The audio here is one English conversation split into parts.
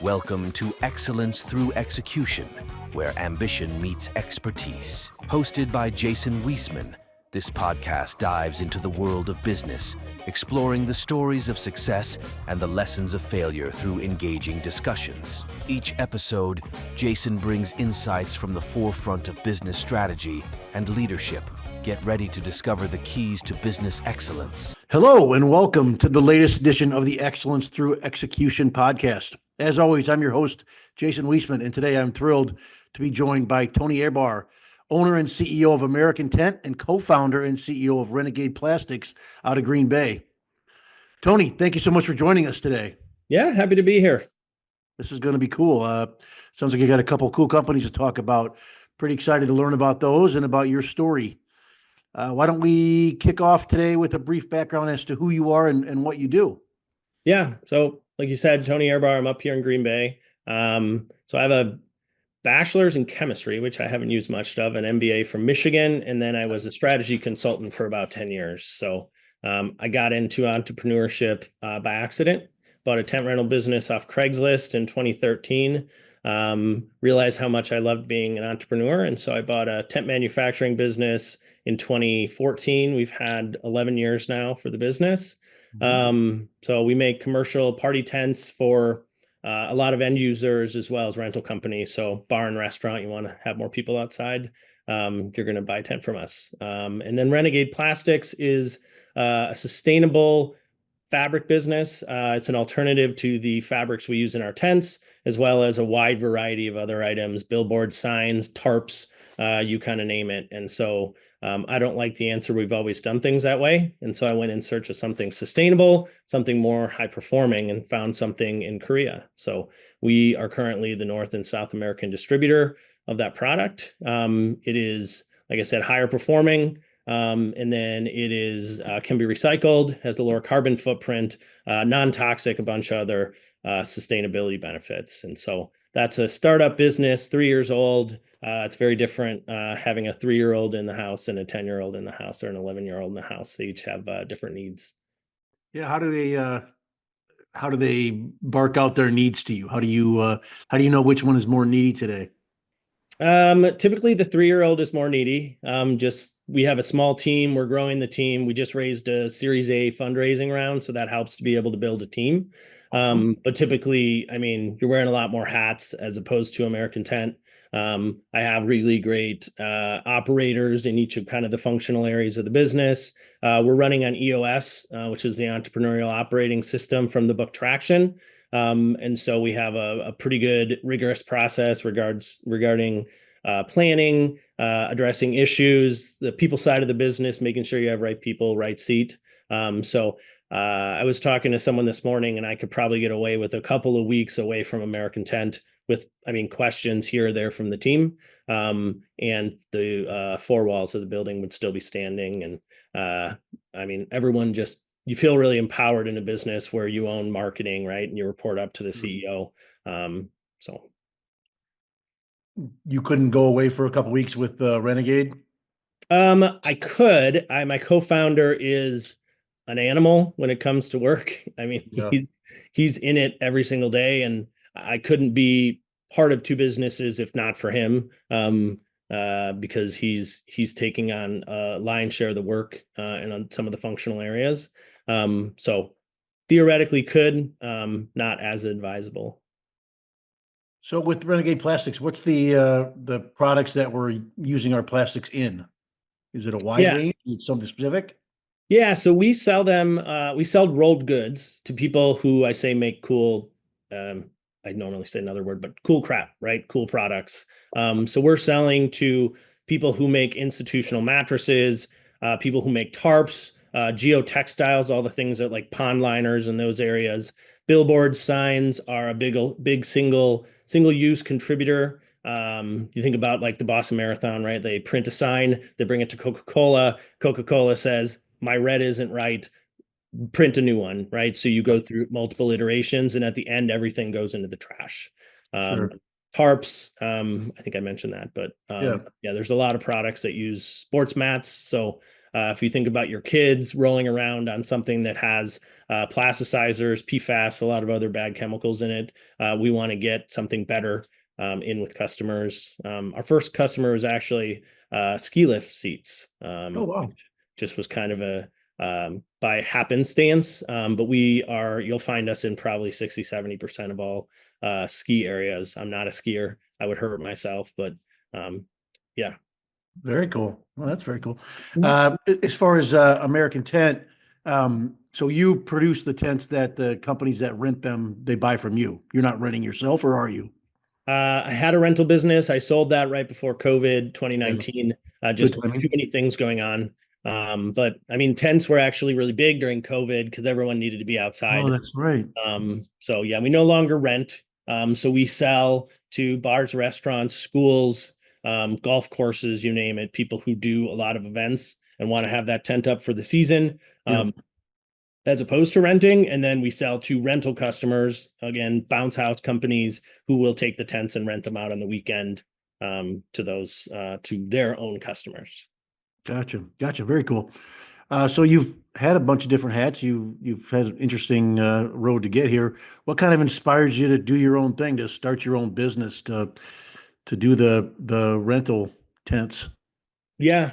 Welcome to Excellence Through Execution, where ambition meets expertise. Hosted by Jason Weseman, this podcast dives into the world of business, exploring the stories of success and the lessons of failure through engaging discussions. Each episode, Jason brings insights from the forefront of business strategy and leadership. Get ready to discover the keys to business excellence. Hello, and welcome to the latest edition of the Excellence Through Execution podcast. As always, I'm your host, Jason Weseman, and today I'm thrilled to be joined by Tony Ehrbar, owner and CEO of American Tent and co-founder and CEO of Renegade Plastics out of Green Bay. Tony, thank you so much for joining us today. Yeah, happy to be here. This is going to be cool. Sounds like you got a couple of cool companies to talk about. Pretty excited to learn about those and about your story. Why don't we kick off today with a brief background as to who you are and what you do? Yeah. So like you said, Tony Ehrbar, I'm up here in Green Bay. So I have a bachelor's in chemistry, which I haven't used much of, an MBA from Michigan. And then I was a strategy consultant for about 10 years. So I got into entrepreneurship by accident, bought a tent rental business off Craigslist in 2013. Realized how much I loved being an entrepreneur. And so I bought a tent manufacturing business in 2014. We've had 11 years now for the business. So we make commercial party tents for a lot of end users as well as rental companies. So bar and restaurant, you want to have more people outside, you're going to buy a tent from us. And then Renegade Plastics is a sustainable fabric business. It's an alternative to the fabrics we use in our tents, as well as a wide variety of other items, billboard signs, tarps, you kind of name it. And so I don't like the answer, we've always done things that way. And so I went in search of something sustainable, something more high performing, and found something in Korea. So we are currently the North and South American distributor of that product. It is, like I said, higher performing. And then it is can be recycled, has the lower carbon footprint, non-toxic, a bunch of other sustainability benefits. And so that's a startup business, 3 years old. It's very different having a 3-year-old in the house and a 10-year-old in the house or an 11-year-old in the house. They each have different needs. Yeah, how do they bark out their needs to you? How do you know which one is more needy today? Typically the 3-year-old is more needy. We have a small team. We're growing the team. We just raised a Series A fundraising round, so that helps to be able to build a team. But typically, I mean, you're wearing a lot more hats as opposed to American Tent. I have really great operators in each of kind of the functional areas of the business. We're running on EOS, which is the entrepreneurial operating system from the book Traction. And so we have a pretty good rigorous process regarding planning, addressing issues, the people side of the business, making sure you have right people, right seat. So I was talking to someone this morning, and I could probably get away with a couple of weeks away from American Tent with, questions here or there from the team. And the 4 walls of the building would still be standing. And everyone you feel really empowered in a business where you own marketing, right? And you report up to the CEO. So you couldn't go away for a couple of weeks with Renegade? I could. My co-founder is an animal when it comes to work. Yeah. He's in it every single day, and I couldn't be part of 2 businesses if not for him. Because he's taking on a lion's share of the work and on some of the functional areas. So theoretically could, not as advisable. So with Renegade Plastics, what's the products that we're using our plastics in? Is it a wide range? Is it something specific? Yeah, so we sell them. We sell rolled goods to people who I say make cool. I normally say another word, but cool crap, right? Cool products. So we're selling to people who make institutional mattresses, people who make tarps, geotextiles, all the things that like pond liners in those areas. Billboard signs are a big single use contributor. You think about like the Boston Marathon, right? They print a sign, they bring it to Coca-Cola. Coca-Cola says, my red isn't right, print a new one, right? So you go through multiple iterations, and at the end, everything goes into the trash. Sure. Tarps, I think I mentioned that, but yeah, there's a lot of products that use sports mats. So If you think about your kids rolling around on something that has plasticizers, PFAS, a lot of other bad chemicals in it, we want to get something better in with customers. Our first customer was actually ski lift seats. Oh, wow. Just was kind of a by happenstance, but you'll find us in probably 60-70% of all ski areas. I'm not a skier. I would hurt myself, but yeah. Very cool. Well, that's very cool. Mhm. As far as American Tent, so you produce the tents that the companies that rent them, they buy from you. You're not renting yourself, or are you? I had a rental business. I sold that right before COVID Yeah. 2019. Good Just too timing. many things going on. But I mean, tents were actually really big during COVID because everyone needed to be Oh, outside. that's right. So yeah, we no longer rent. So we sell to bars, restaurants, schools, golf courses, you name it, people who do a lot of events and want to have that tent up for the season. Yeah. As opposed to renting. And then we sell to rental customers, again, bounce house companies who will take the tents and rent them out on the weekend to their own customers. Gotcha. Gotcha. Very cool. So you've had a bunch of different hats. You've had an interesting road to get here. What kind of inspires you to do your own thing, to start your own business, to do the rental tents? Yeah.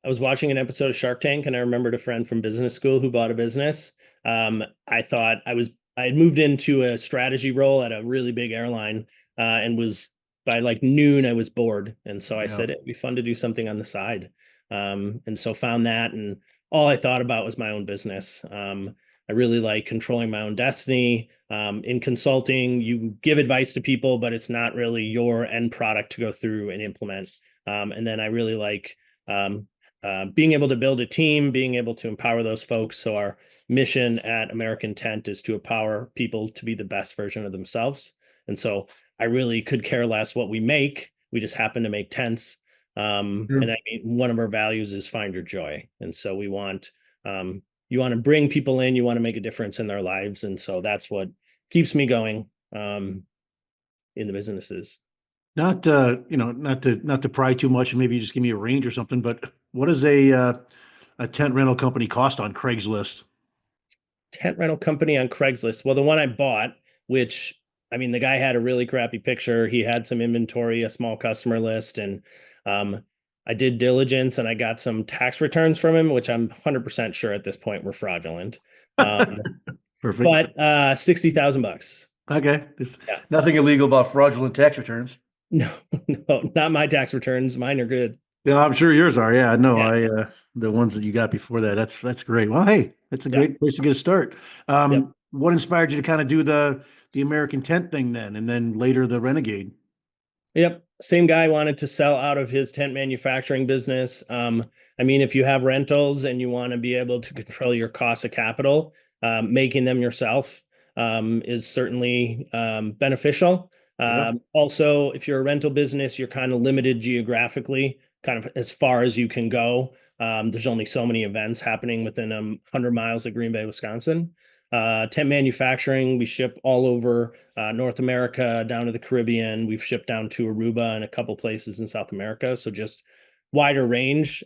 I was watching an episode of Shark Tank and I remembered a friend from business school who bought a business. I thought I had moved into a strategy role at a really big airline and was by like noon, I was bored. And so I Yeah. said, it'd be fun to do something on the side. And so found that. And all I thought about was my own business. I really like controlling my own destiny. In consulting, you give advice to people, but it's not really your end product to go through and implement. And then I really like being able to build a team, being able to empower those folks. So our mission at American Tent is to empower people to be the best version of themselves. And so I really could care less what we make. We just happen to make tents. Sure. And I mean, one of our values is find your joy. And so you want to bring people in, you want to make a difference in their lives. And so that's what keeps me going in the businesses. Not not to pry too much, and maybe you just give me a range or something. But what does a tent rental company cost on Craigslist? Tent rental company on Craigslist. Well, the one I bought, which I mean, the guy had a really crappy picture. He had some inventory, a small customer list, and I did diligence and I got some tax returns from him, which I'm 100% sure at this point were fraudulent. Perfect. But $60,000. Okay. There's Yeah. nothing illegal about fraudulent tax returns. No, no, not my tax returns. Mine are good. Yeah, I'm sure yours are. Yeah, no, Yeah. the ones that you got before that. That's great. Well, hey, that's a Yeah. great place to get a start. Yep. What inspired you to kind of do the American tent thing then, and then later the Renegade? Yep. Same guy wanted to sell out of his tent manufacturing business. I mean, if you have rentals and you want to be able to control your cost of capital, making them yourself is certainly beneficial. Yeah, Also, if you're a rental business, you're kind of limited geographically, kind of as far as you can go. There's only so many events happening within 100 miles of Green Bay, Wisconsin. Tent manufacturing, we ship all over North America, down to the Caribbean. We've shipped down to Aruba and a couple places in South America. So just wider range.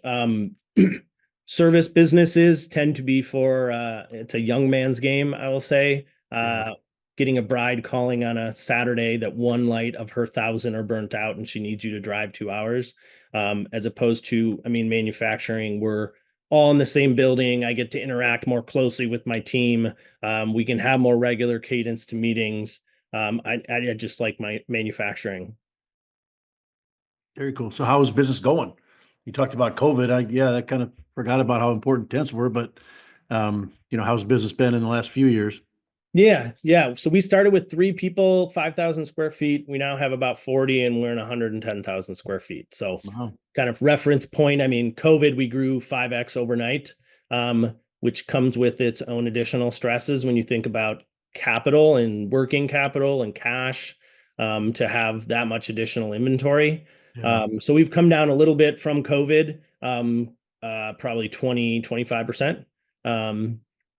Service businesses tend to be for it's a young man's game, I will say. yeah. Getting a bride calling on a Saturday that one light of her 1,000 are burnt out and she needs you to drive 2 hours, as opposed to, I mean, manufacturing, we're all in the same building. I get to interact more closely with my team. We can have more regular cadence to meetings. I just like my manufacturing. Very cool. So how is business going? You talked about COVID. I kind of forgot about how important tents were, but how's business been in the last few years? Yeah, yeah. So we started with 3 people, 5,000 square feet. We now have about 40 and we're in 110,000 square feet. So Wow. kind of reference point. I mean, COVID, we grew 5x overnight, which comes with its own additional stresses when you think about capital and working capital and cash, to have that much additional inventory. Yeah. So we've come down a little bit from COVID, probably 20-25%.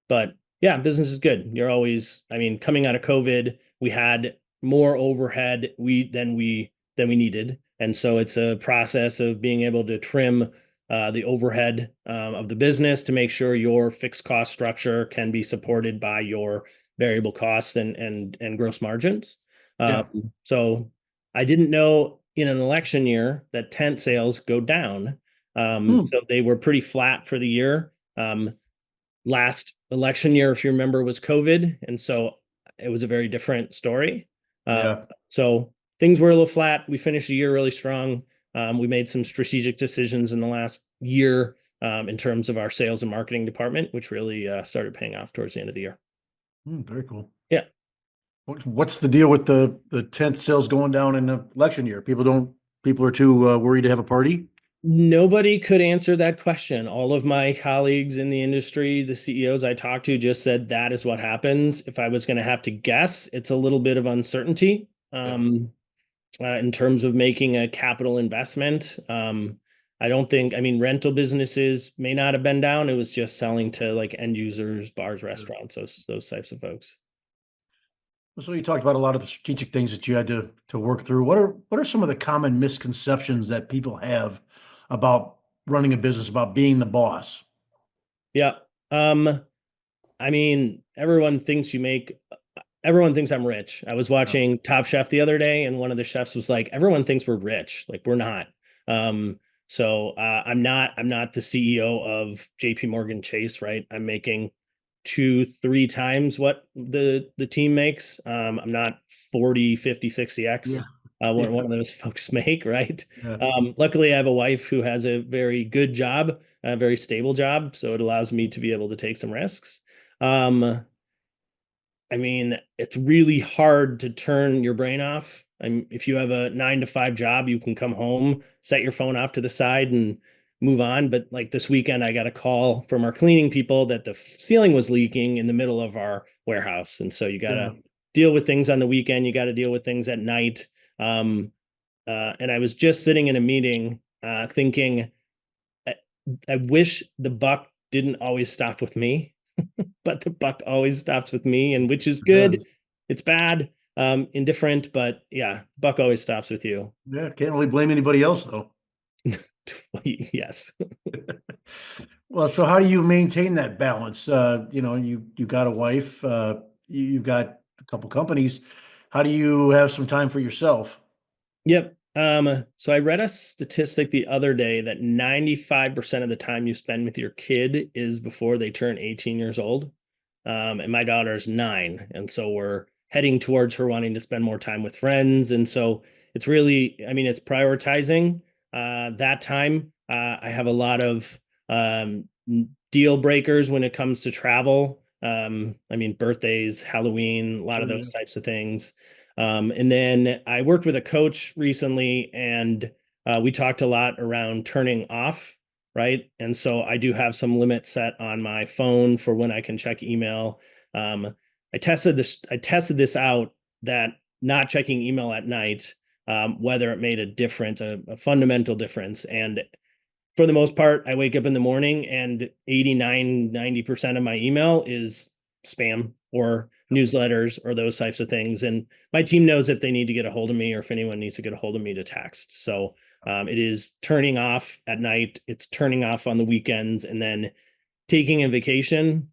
But yeah, business is good. I mean, coming out of COVID, we had more overhead than we needed. And so it's a process of being able to trim the overhead of the business to make sure your fixed cost structure can be supported by your variable costs and gross margins. Yeah. So I didn't know in an election year that tent sales go down. Hmm. So they were pretty flat for the year. Last election year, if you remember, was COVID. And so it was a very different story. Yeah. So things were a little flat. We finished the year really strong. We made some strategic decisions in the last year in terms of our sales and marketing department, which really started paying off towards the end of the year. Very cool. Yeah. What's the deal with the tent sales going down in the election year? People are too worried to have a party. Nobody could answer that question. All of my colleagues in the industry, the CEOs I talked to, just said that is what happens. If I was going to have to guess, it's a little bit of uncertainty in terms of making a capital investment. I don't think, I mean, rental businesses may not have been down. It was just selling to like end users, bars, restaurants, those types of folks. So you talked about a lot of the strategic things that you had to work through. What are some of the common misconceptions that people have about running a business, about being the boss? Yeah. I mean, everyone thinks I'm rich. I was watching Top Chef the other day, and one of the chefs was like, everyone thinks we're rich. Like we're not. I'm not the CEO of JP Morgan Chase, right? I'm making 2-3 times what the team makes. I'm not 40, 50, 60x. One of those folks make, right? Yeah. Luckily, I have a wife who has a very good job, a very stable job. So it allows me to be able to take some risks. I mean, it's really hard to turn your brain off. If you have a 9 to 5 job, you can come home, set your phone off to the side and move on. But like this weekend, I got a call from our cleaning people that the ceiling was leaking in the middle of our warehouse. And so you got to deal with things on the weekend. You got to deal with things at night. And I was just sitting in a meeting thinking, I wish the buck didn't always stop with me, but the buck always stops with me, and which is good. It's bad, indifferent, but yeah, buck always stops with you. Yeah, can't really blame anybody else though. Yes. Well, so how do you maintain that balance? You got a wife, you've got a couple companies. How do you have some time for yourself? Yep. So I read a statistic the other day that 95% of the time you spend with your kid is before they turn 18 years old. And my daughter's 9. And so we're heading towards her wanting to spend more time with friends. And so it's really, I mean, it's prioritizing that time. I have a lot of deal breakers when it comes to travel. I mean, birthdays, Halloween, a lot of those types of things. And then I worked with a coach recently, and we talked a lot around turning off, right? And so I do have some limits set on my phone for when I can check email. I tested this out, that not checking email at night, whether it made a difference, a fundamental difference. And for the most part, I wake up in the morning and 89-90% of my email is spam or newsletters or those types of things. And my team knows if they need to get a hold of me or if anyone needs to get a hold of me to text. So it is turning off at night. It's turning off on the weekends, and then taking a vacation.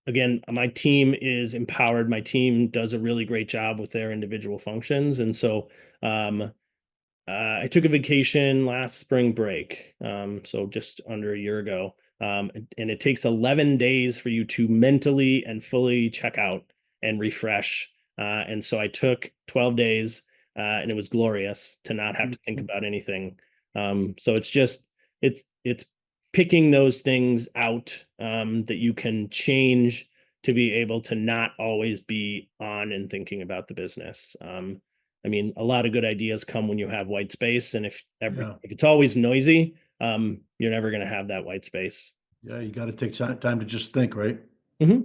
Again, my team is empowered. My team does a really great job with their individual functions. And so I took a vacation last spring break, so just under a year ago. And it takes 11 days for you to mentally and fully check out and refresh. And so I took 12 days, and it was glorious to not have to think about anything. So it's picking those things out that you can change to be able to not always be on and thinking about the business. I mean, a lot of good ideas come when you have white space, and if it's always noisy, you're never going to have that white space. Yeah, you got to take time to just think, right? Mm-hmm.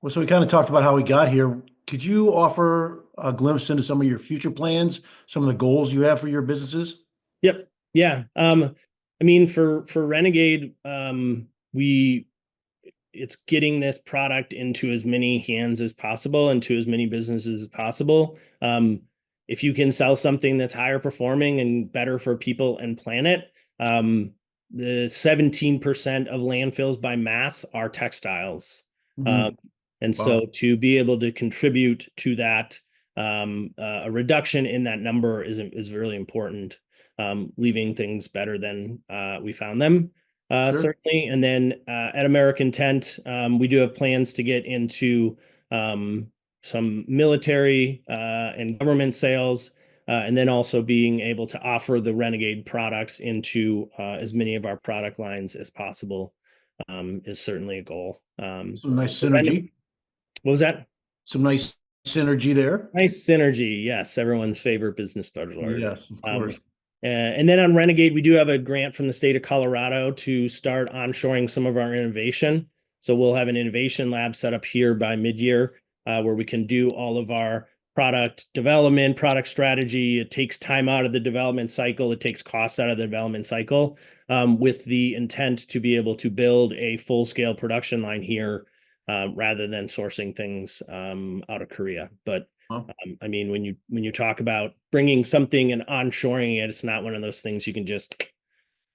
Well, so we kind of talked about how we got here. Could you offer a glimpse into some of your future plans, some of the goals you have for your businesses? Yep. Yeah. I mean, for Renegade, it's getting this product into as many hands as possible and to as many businesses as possible. If you can sell something that's higher performing and better for people and planet, The 17% of landfills by mass are textiles. Mhm. And Wow. so to be able to contribute to that, a reduction in that number is really important, leaving things better than we found them, Sure. certainly. And then at American Tent, we do have plans to get into some military and government sales, and then also being able to offer the Renegade products into as many of our product lines as possible is certainly a goal. Some nice What synergy. was that? Some nice synergy there. Nice synergy. Yes, everyone's favorite business buzzword. Yes, of Um, course. and then on Renegade, we do have a grant from the state of Colorado to start onshoring some of our innovation. So we'll have an innovation lab set up here by mid-year, where we can do all of our product development, product strategy. It takes time out of the development cycle. It takes costs out of the development cycle, with the intent to be able to build a full-scale production line here, rather than sourcing things out of Korea. But Well, I mean, when you talk about bringing something and onshoring it, it's not one of those things you can just,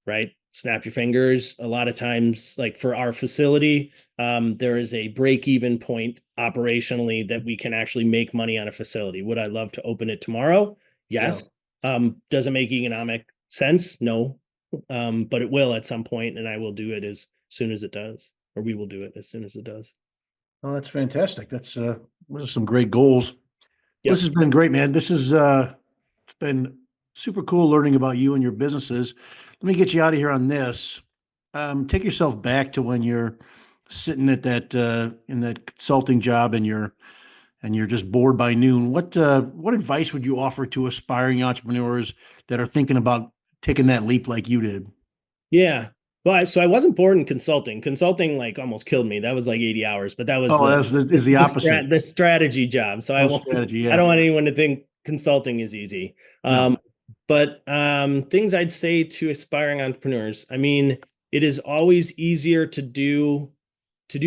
right, snap your fingers. A lot of times, like for our facility, there is a break-even point operationally that we can actually make money on a facility. Would I love to open it tomorrow? yeah. Yes. Does it make economic sense? No. But it will at some point, and I will do it as soon as it does, or we will do it as soon as it does. Oh, that's fantastic. Those are some great goals. Well, this Yep. has been great, man. It's been super cool learning about you and your businesses. Let me get you out of here on this. Take yourself back to when you're sitting at that in that consulting job and you're just bored by noon. What advice would you offer to aspiring entrepreneurs that are thinking about taking that leap like you did? Yeah. Well, so I wasn't born in consulting. Consulting like almost killed me. That was like 80 hours, but that was Oh, is the opposite. the strategy job. So Oh, strategy. I Yeah. don't want anyone to think consulting is easy. No. But things I'd say to aspiring entrepreneurs. I mean, it is always easier to do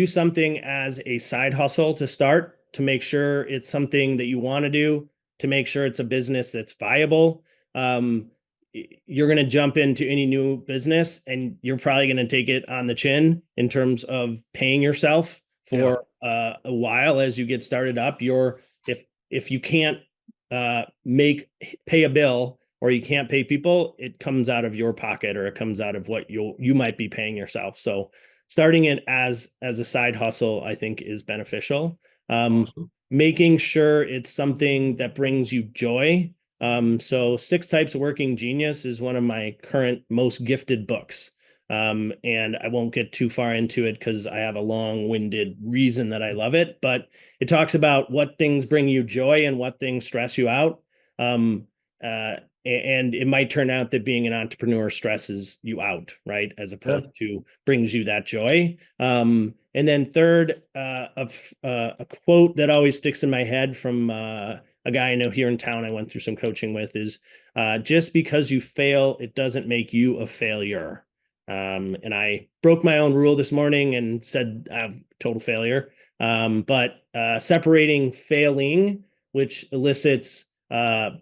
something as a side hustle to start, to make sure it's something that you want to do, to make sure it's a business that's viable. Um, you're going to jump into any new business and you're probably going to take it on the chin in terms of paying yourself Yeah. for a while as you get started up. If you can't pay a bill, or you can't pay people, it comes out of your pocket, or it comes out of what you might be paying yourself. So starting it as a side hustle, I think, is beneficial. Awesome. Making sure it's something that brings you joy. So 6 Types of Working Genius is one of my current most gifted books. And I won't get too far into it because I have a long-winded reason that I love it, but it talks about what things bring you joy and what things stress you out. And it might turn out that being an entrepreneur stresses you out, right? As Yeah. opposed to brings you that joy. And then third, a quote that always sticks in my head from a guy I know here in town I went through some coaching with is, just because you fail, it doesn't make you a failure. And I broke my own rule this morning and said I'm total failure. But separating failing, which elicits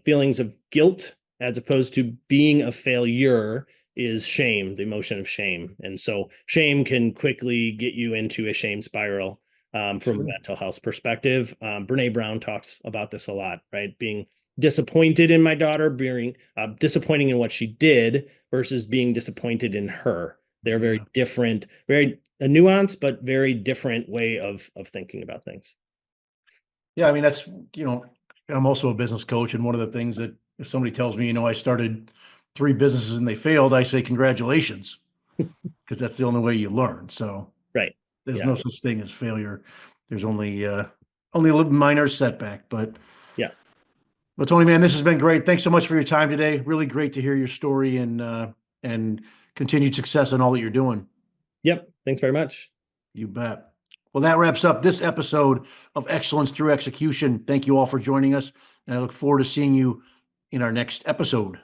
feelings of guilt, as opposed to being a failure, is shame, the emotion of shame. And so shame can quickly get you into a shame spiral, from Sure. a mental health perspective. Brene Brown talks about this a lot, right? Being disappointed in my daughter, being disappointing in what she did versus being disappointed in her. They're very Yeah. different, very a nuanced, but very different way of thinking about things. Yeah. I mean, I'm also a business coach. And one of the things that if somebody tells me, I started 3 businesses and they failed, I say, congratulations, because that's the only way you learn. So Right. there's Yeah. no such thing as failure. There's only a little minor setback, Yeah. but Tony, man, this has been great. Thanks so much for your time today. Really great to hear your story and continued success in all that you're doing. Yep. Thanks very much. You bet. Well, that wraps up this episode of Excellence Through Execution. Thank you all for joining us, and I look forward to seeing you in our next episode.